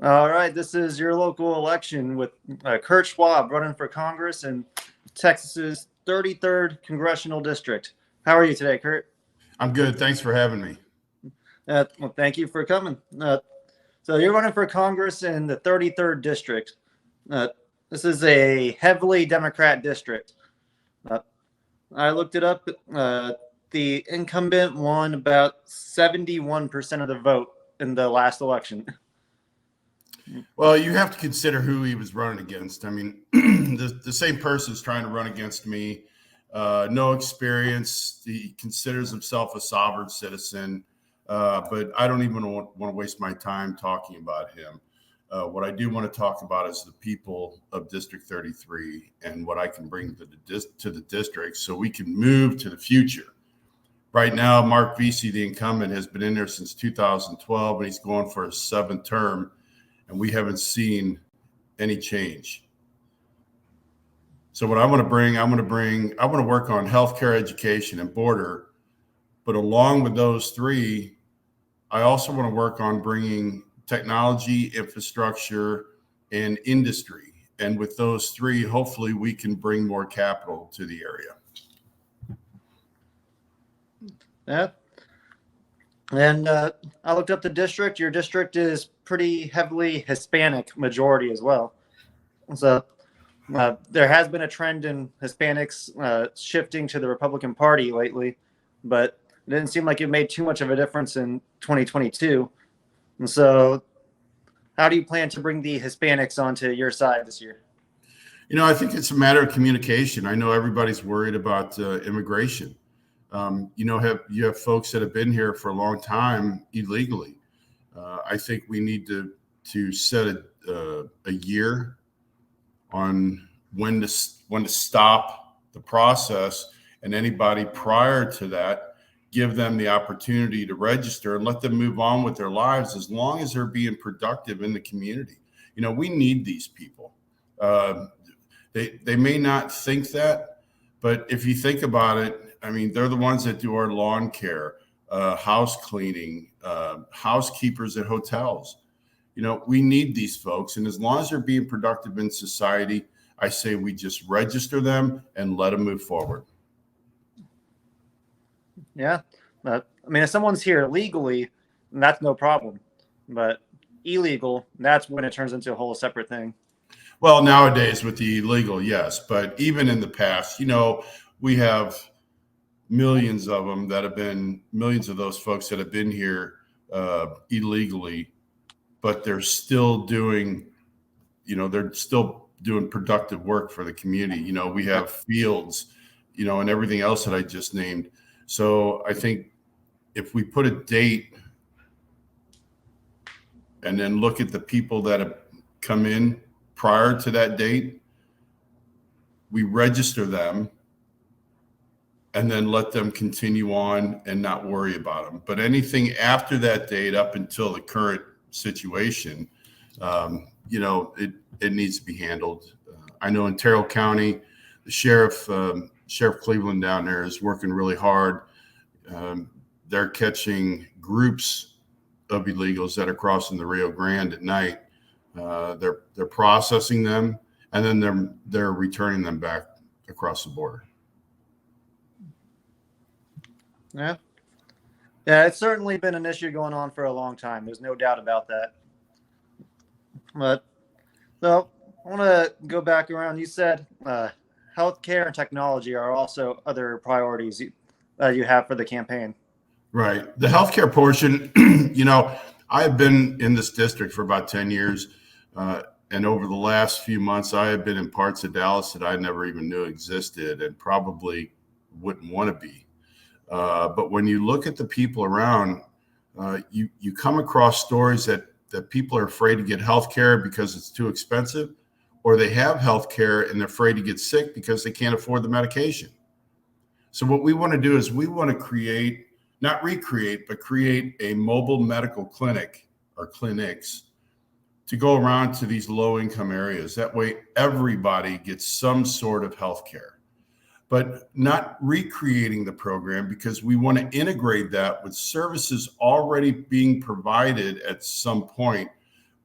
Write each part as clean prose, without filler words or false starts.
All right, this is your local election with Kurt Schwab running for Congress in Texas's 33rd congressional district. How are you today, Kurt? I'm good. Thanks for having me. Well, thank you for coming. So you're running for Congress in the 33rd district. Uh, this is a heavily Democrat district. Uh, I looked it up. The incumbent won about 71% of the vote in the last election. Well, you have to consider who he was running against. I mean, the same person is trying to run against me. No experience. He considers himself a sovereign citizen, but I don't even want to waste my time talking about him. What I do want to talk about is the people of District 33 and what I can bring to the district so we can move to the future. Right now, Mark Vesey, the incumbent, has been in there since 2012, and he's going for his seventh term, and we haven't seen any change. So what I want to work on healthcare, education, and border. But along with those three, I also want to work on bringing technology, infrastructure, and industry. And with those three, hopefully we can bring more capital to the area. Yeah. And I looked up the district. Your district is pretty heavily Hispanic majority as well. So there has been a trend in Hispanics shifting to the Republican Party lately, but it didn't seem like it made too much of a difference in 2022. And so how do you plan to bring the Hispanics onto your side this year? I think it's a matter of communication. I know everybody's worried about immigration. You have folks that have been here for a long time illegally. I think we need to set a year on when to stop the process, and anybody prior to that, give them the opportunity to register and let them move on with their lives as long as they're being productive in the community. We need these people. They may not think that, but if you think about it, I mean, they're the ones that do our lawn care, house cleaning, housekeepers at hotels. We need these folks. And as long as they're being productive in society, I say we just register them and let them move forward. Yeah. I mean, if someone's here legally, that's no problem. But illegal, that's when it turns into a whole separate thing. Well, nowadays with the illegal, yes. But even in the past, we have millions of those folks that have been here illegally, but they're still doing productive work for the community. We have fields, and everything else that I just named. So I think if we put a date and then look at the people that have come in prior to that date, we register them and then let them continue on and not worry about them. But anything after that date up until the current situation, it needs to be handled. I know in Terrell County, the Sheriff Cleveland down there is working really hard. They're catching groups of illegals that are crossing the Rio Grande at night. They're processing them, and then they're returning them back across the border. Yeah. Yeah, it's certainly been an issue going on for a long time. There's no doubt about that. But so I want to go back around. You said healthcare and technology are also other priorities you have for the campaign. Right. The healthcare portion, I've been in this district for about 10 years. And over the last few months, I have been in parts of Dallas that I never even knew existed and probably wouldn't want to be. But when you look at the people around, you come across stories that people are afraid to get health care because it's too expensive, or they have health care and they're afraid to get sick because they can't afford the medication. So what we want to do is we want to create a mobile medical clinic or clinics to go around to these low-income areas. That way everybody gets some sort of health care. But not recreating the program, because we want to integrate that with services already being provided at some point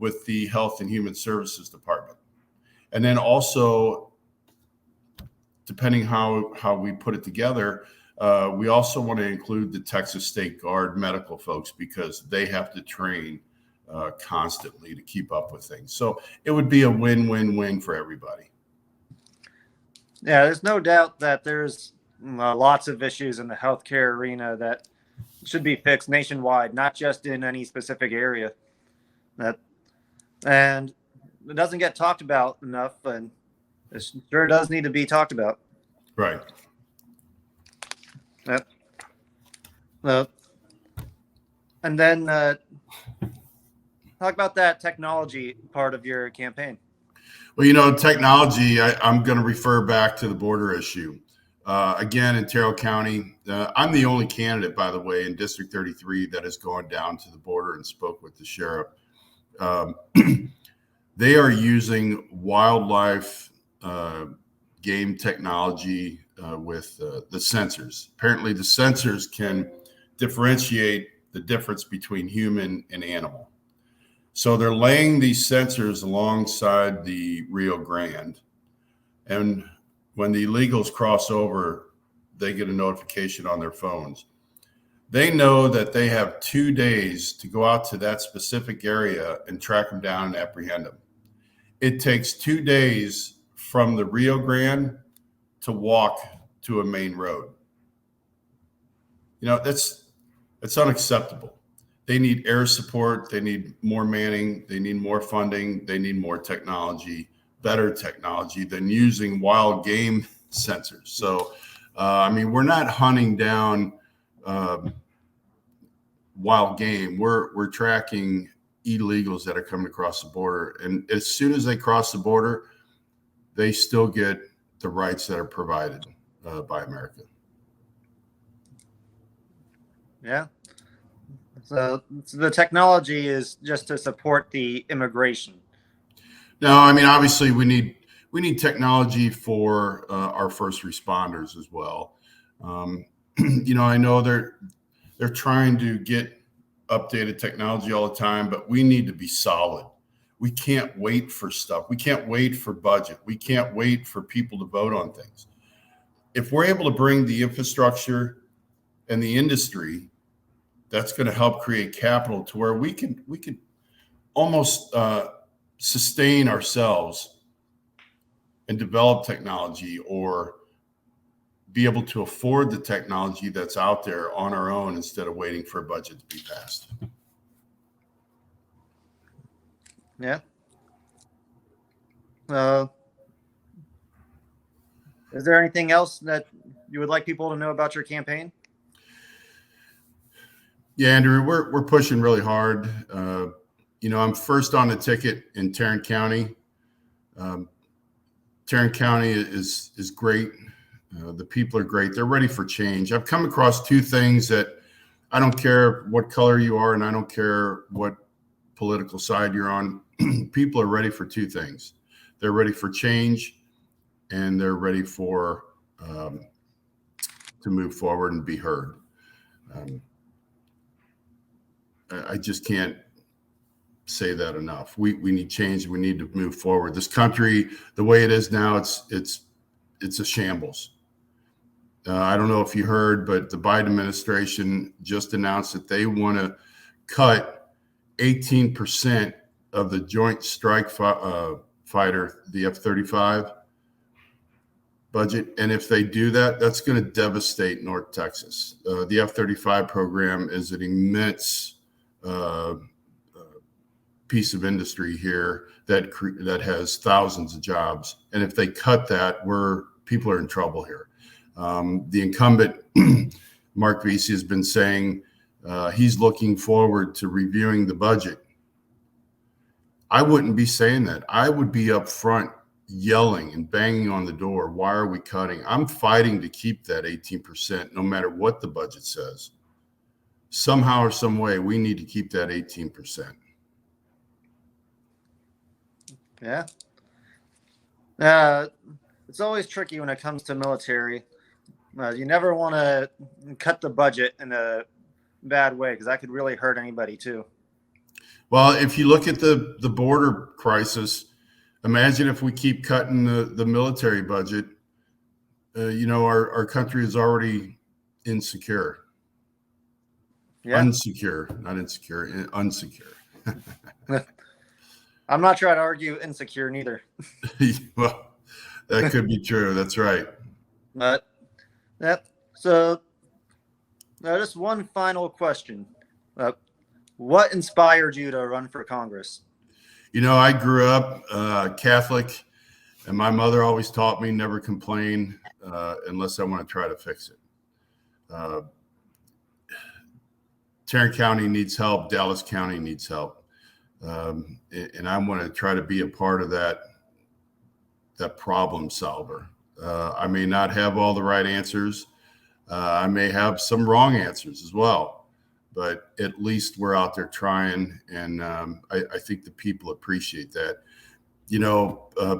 with the Health and Human Services Department. And then also, depending how we put it together, we also want to include the Texas State Guard medical folks, because they have to train constantly to keep up with things. So it would be a win-win-win for everybody. Yeah, there's no doubt that there's lots of issues in the healthcare arena that should be fixed nationwide, not just in any specific area. And it doesn't get talked about enough, and it sure does need to be talked about. Right. And then talk about that technology part of your campaign. Well, technology, I'm going to refer back to the border issue. Again, in Terrell County, I'm the only candidate, by the way, in District 33 that has gone down to the border and spoke with the sheriff. They are using wildlife game technology with the sensors. Apparently, the sensors can differentiate the difference between human and animal. So they're laying these sensors alongside the Rio Grande. And when the illegals cross over, they get a notification on their phones. They know that they have 2 days to go out to that specific area and track them down and apprehend them. It takes 2 days from the Rio Grande to walk to a main road. That's unacceptable. They need air support. They need more manning. They need more funding. They need more technology, better technology than using wild game sensors. So, we're not hunting down wild game. We're tracking illegals that are coming across the border. And as soon as they cross the border, they still get the rights that are provided by America. Yeah. So the technology is just to support the immigration. No, obviously we need technology for our first responders as well. I know they're trying to get updated technology all the time, but we need to be solid. We can't wait for stuff. We can't wait for budget. We can't wait for people to vote on things. If we're able to bring the infrastructure and the industry, that's going to help create capital to where we can almost sustain ourselves and develop technology, or be able to afford the technology that's out there on our own instead of waiting for a budget to be passed. Yeah. Is there anything else that you would like people to know about your campaign? Yeah, Andrew, we're pushing really hard. I'm first on the ticket in Tarrant County. Tarrant County is great. The people are great. They're ready for change. I've come across two things that I don't care what color you are, and I don't care what political side you're on. People are ready for two things. They're ready for change, and they're ready for to move forward and be heard. I just can't say that enough. We need change. We need to move forward. This country, the way it is now, it's a shambles. I don't know if you heard, but the Biden administration just announced that they want to cut 18% of the Joint Strike Fighter, the F-35 budget. And if they do that, that's going to devastate North Texas. The F-35 program is an immense piece of industry here that has thousands of jobs. And if they cut that, people are in trouble here. The incumbent, Mark Vesey, has been saying he's looking forward to reviewing the budget. I wouldn't be saying that. I would be up front yelling and banging on the door. Why are we cutting? I'm fighting to keep that 18%, no matter what the budget says. Somehow or some way, we need to keep that 18%. Yeah. It's always tricky when it comes to military. You never want to cut the budget in a bad way, because that could really hurt anybody too. Well, if you look at the border crisis, imagine if we keep cutting the military budget. Our country is already insecure. Yeah. Unsecure, not insecure, unsecure. I'm not trying to argue insecure neither. Well, that could be true. That's right. But yep. So just one final question. What inspired you to run for Congress? I grew up Catholic, and my mother always taught me never complain unless I want to try to fix it. Tarrant County needs help. Dallas County needs help. And I want to try to be a part of that problem solver. I may not have all the right answers. I may have some wrong answers as well, but at least we're out there trying. And I think the people appreciate that.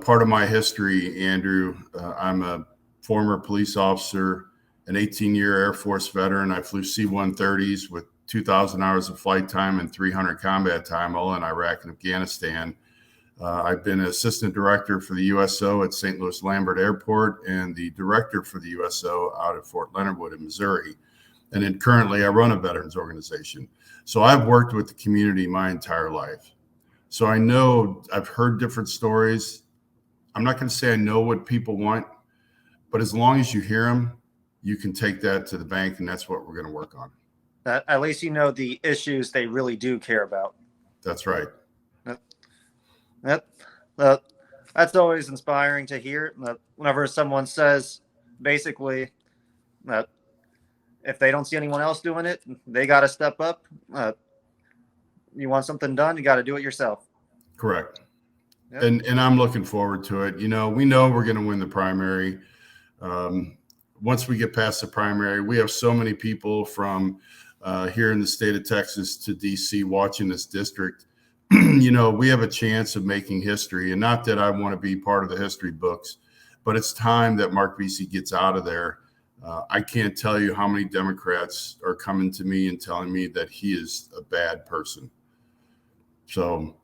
Part of my history, Andrew, I'm a former police officer, an 18-year Air Force veteran. I flew C-130s with 2,000 hours of flight time and 300 combat time, all in Iraq and Afghanistan. I've been assistant director for the USO at St. Louis Lambert Airport and the director for the USO out at Fort Leonard Wood in Missouri. And then currently I run a veterans organization. So I've worked with the community my entire life. So I know I've heard different stories. I'm not going to say I know what people want, but as long as you hear them, you can take that to the bank, and that's what we're going to work on. At least you know the issues they really do care about. That's right. Yep. That's always inspiring to hear. Whenever someone says, basically, that if they don't see anyone else doing it, they got to step up. You want something done, you got to do it yourself. Correct. Yep. And I'm looking forward to it. We know we're going to win the primary. Once we get past the primary, we have so many people from here in the state of Texas to DC watching this district. We have a chance of making history, and not that I want to be part of the history books, but it's time that Mark Vesey gets out of there. I can't tell you how many Democrats are coming to me and telling me that he is a bad person. So,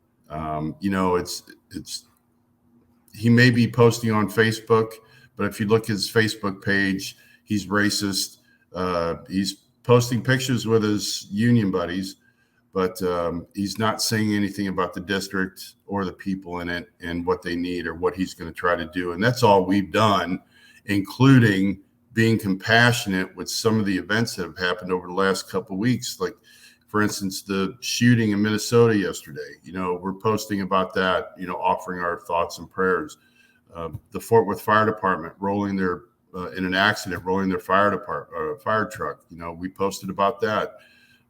he may be posting on Facebook, but if you look at his Facebook page, he's racist. He's posting pictures with his union buddies, but he's not saying anything about the district or the people in it and what they need or what he's going to try to do. And that's all we've done, including being compassionate with some of the events that have happened over the last couple of weeks. Like, for instance, the shooting in Minnesota yesterday, we're posting about that, offering our thoughts and prayers. The Fort Worth Fire Department in an accident, rolling their fire truck. We posted about that.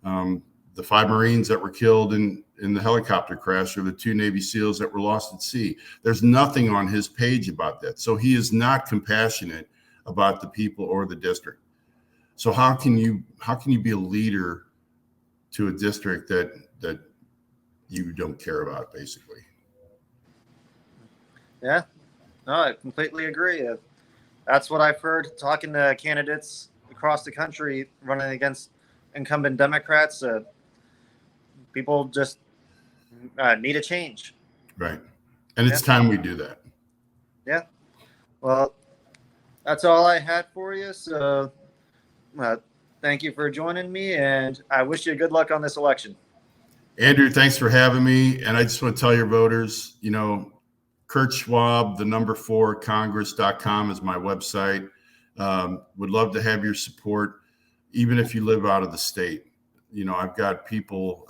The 5 Marines that were killed in the helicopter crash, or the 2 Navy SEALs that were lost at sea. There's nothing on his page about that. So he is not compassionate about the people or the district. So how can you be a leader to a district that you don't care about, basically? Yeah, no, I completely agree. That's what I've heard talking to candidates across the country running against incumbent Democrats. People just need a change. Right. And it's time we do that. Yeah. Well, that's all I had for you. So thank you for joining me, and I wish you good luck on this election. Andrew, thanks for having me. And I just want to tell your voters, Kurt Schwab, the number 4 Congress.com is my website. Would love to have your support, even if you live out of the state. I've got people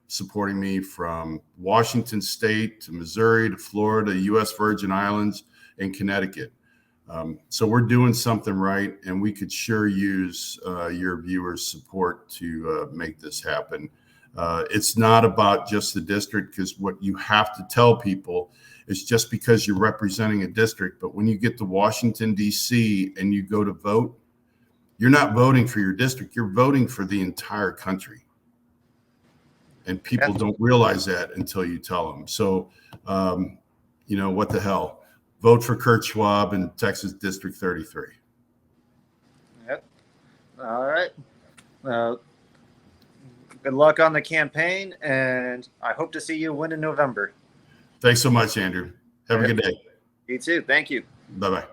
supporting me from Washington State to Missouri to Florida, U.S. Virgin Islands, and Connecticut. So we're doing something right, and we could sure use your viewers' support to make this happen. It's not about just the district, because what you have to tell people is just because you're representing a district, but when you get to Washington, D.C. and you go to vote, you're not voting for your district, you're voting for the entire country. And people don't realize that until you tell them. So, what the hell? Vote for Kurt Schwab in Texas District 33. Yep. All right. Good luck on the campaign, and I hope to see you win in November. Thanks so much, Andrew. Have a good day. You too. Thank you. Bye-bye.